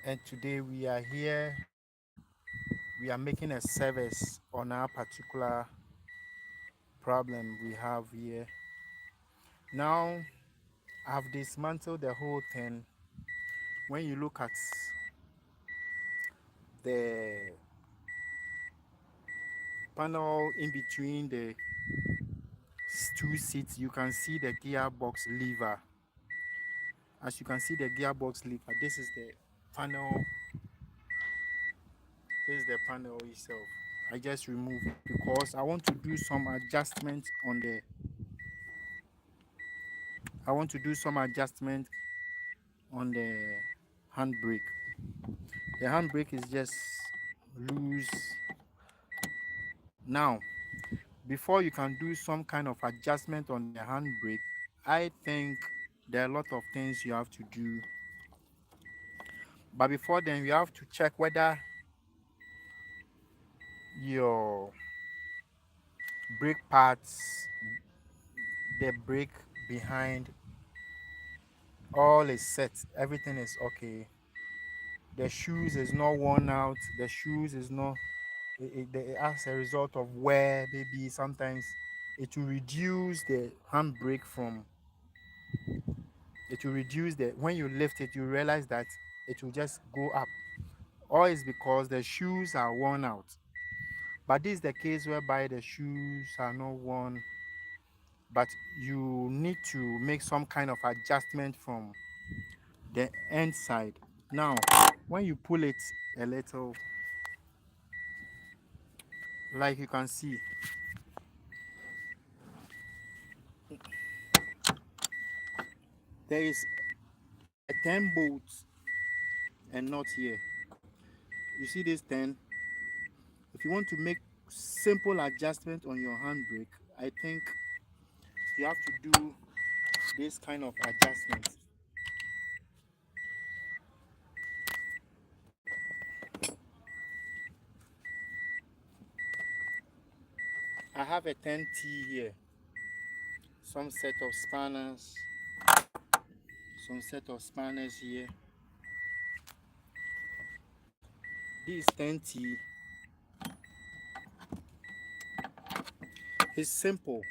and today we are here. We are making a service on our particular problem we have here. Now, I've dismantled the whole thing. When you look at the panel in between the two seats, you can see the gearbox lever. As you can see the gearbox lever, this is the panel. This is the panel itself. I just removed it because I want to do some adjustment on the I want to do some adjustment on the handbrake. The handbrake is just loose. Now, before you can do some kind of adjustment on the handbrake, I think there are a lot of things you have to do. But before then, you have to check whether your brake pads, the brake behind, all is set. Everything is okay. The shoes is not worn out. The shoes is not as a result of wear. Maybe sometimes it will reduce the handbrake from it will reduce the when you lift it you realize that it will just go up, or it's because the shoes are worn out. But this is the case whereby the shoes are not worn, but you need to make some kind of adjustment from the end side. Now, when you pull it a little, like you can see, there is a 10 bolts and not here. You see this 10? If you want to make simple adjustment on your handbrake, I think you have to do this kind of adjustment. I have a 10T here, some set of spanners, here. This 10T is simple.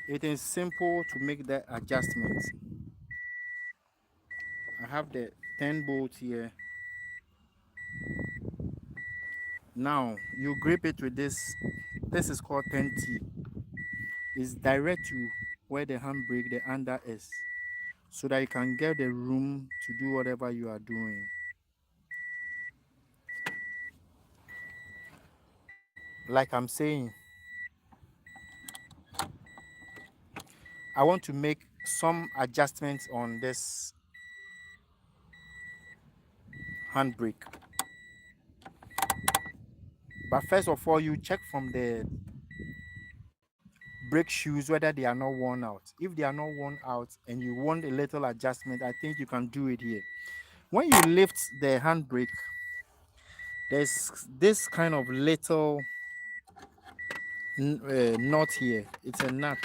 It is simple to make the adjustment. I have the 10 bolts here. Now you grip it with this. This is called 10T. It's direct to where the handbrake, the under is, so that you can get the room to do whatever you are doing. Like I'm saying, I want to make some adjustments on this handbrake. But first of all, you check from the brake shoes whether they are not worn out. If they are not worn out and you want a little adjustment, I think you can do it here. When you lift the handbrake, there's this kind of little knot here. It's a nut.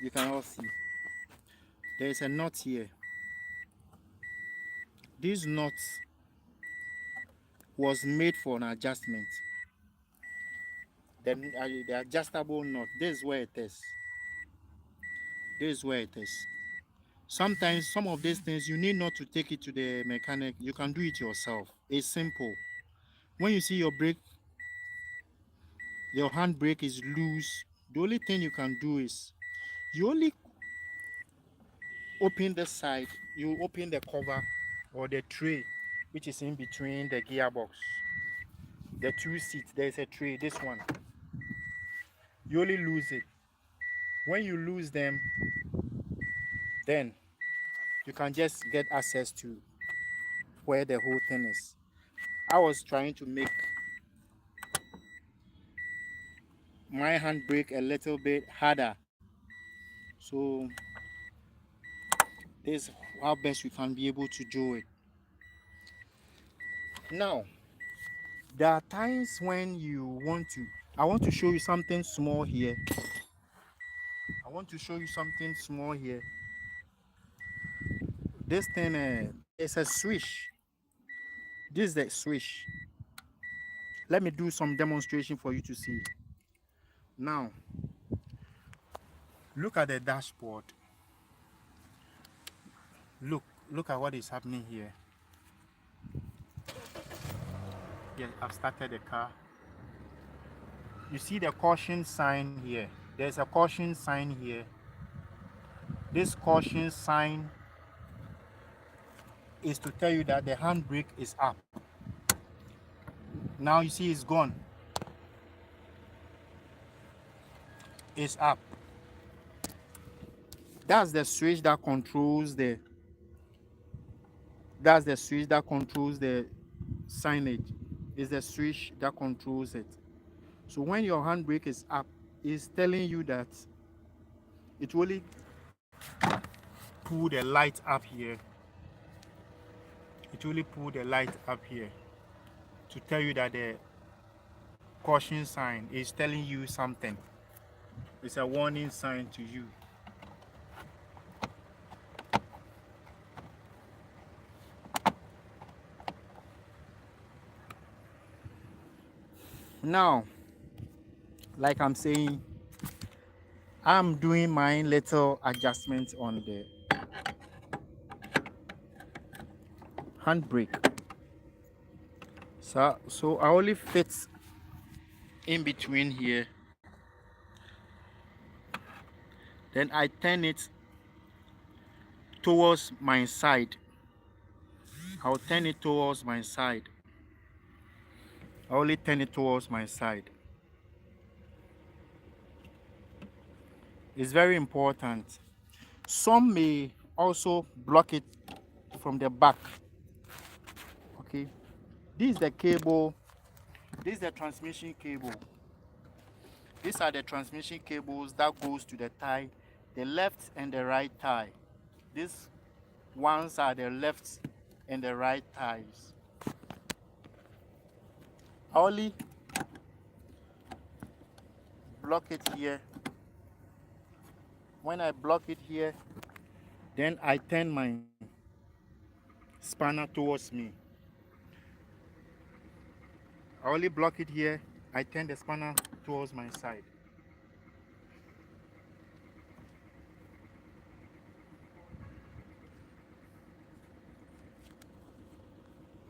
You can all see. There is a knot here. This knot was made for an adjustment. The adjustable knot. This is where it is. This is where it is. Sometimes some of these things you need not to take it to the mechanic. You can do it yourself. It's simple. When you see your handbrake is loose, the only thing you can do is you only open the side, you open the cover or the tray which is in between the gearbox. The two seats, there is a tray, this one. You only lose it. When you lose them, then you can just get access to where the whole thing is. I was trying to make my handbrake a little bit harder. So this is how best we can be able to do it. Now, there are times when you want to, I want to show you something small here. I want to show you something small here. This thing, there's a switch. This is the switch. Let me do some demonstration for you to see. Now, look at the dashboard. Look, look at what is happening here. Yeah, I've started the car. You see the caution sign here. There's a caution sign here. This caution sign is to tell you that the handbrake is up. Now you see it's gone. It's up. That's the switch that controls the signage. It's the switch that controls it. So when your handbrake is up, it's telling you that it will only pull the light up here. It will only pull the light up here to tell you that the caution sign is telling you something. It's a warning sign to you. Now, like I'm saying, I'm doing my little adjustment on the handbrake. So I only fit in between here. Then I turn it towards my side. I'll turn it towards my side. I only turn it towards my side. It's very important. Some may also block it from the back. Okay. This is the cable. This is the transmission cable. These are the transmission cables that goes to the tie, the left and the right tie. These ones are the left and the right ties. I only block it here. When I block it here, then I turn my spanner towards me. I only block it here. I turn the spanner towards my side.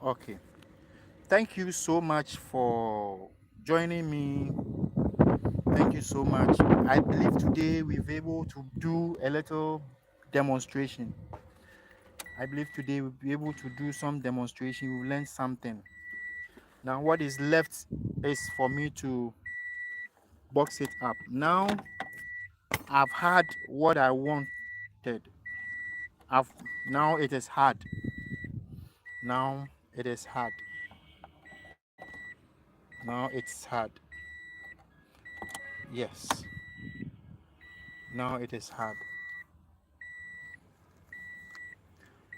Okay. Thank you so much for joining me. Thank you so much. I believe today we've able to do a little demonstration. I believe today we'll be able to do some demonstration. We've learned something. Now what is left is for me to box it up. Now I've had what I wanted. I've now it is hard. Now it is hard. Now it's hard. Yes. Now it is hard.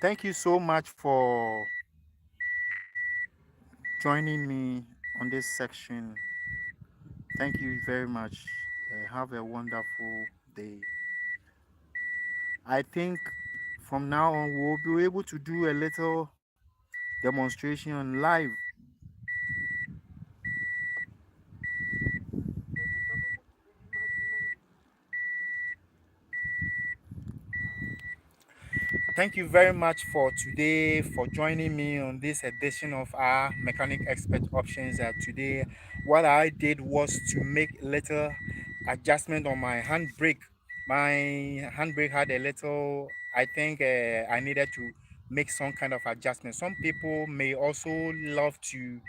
Thank you so much for joining me on this section. Thank you very much. Have a wonderful day. I think from now on we'll be able to do a little demonstration live. Thank you very much for today, for joining me on this edition of our Mechanic Expert Options. Today, what I did was to make a little adjustment on my handbrake. My handbrake had a little, I think I needed to make some kind of adjustment. Some people may also love to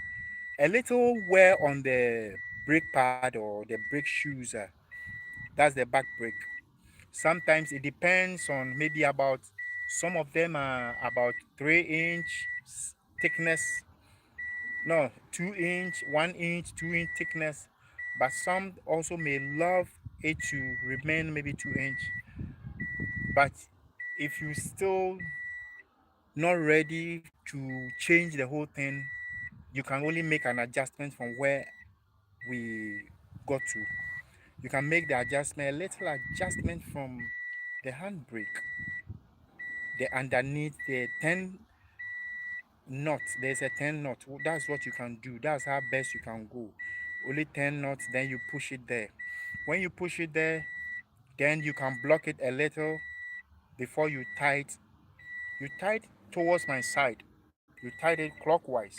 a little wear on the brake pad or the brake shoes. That's the back brake. Sometimes it depends on maybe about some of them are about 3-inch thickness, no 2-inch, 1-inch, 2-inch thickness, but some also may love it to remain maybe 2-inch. But if you still not ready to change the whole thing, you can only make an adjustment from where we got to. You can make the adjustment, a little adjustment from the handbrake, the underneath the 10 knot. There's a 10 knot. That's what you can do. That's how best you can go. Only 10 knots, then you push it there. When you push it there, then you can block it a little before you tie it. You tie it towards my side. You tie it clockwise.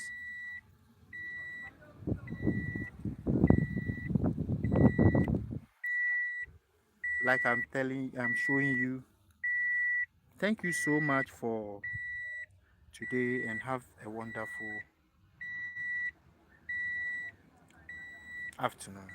Like I'm showing you. Thank you so much for today and have a wonderful afternoon.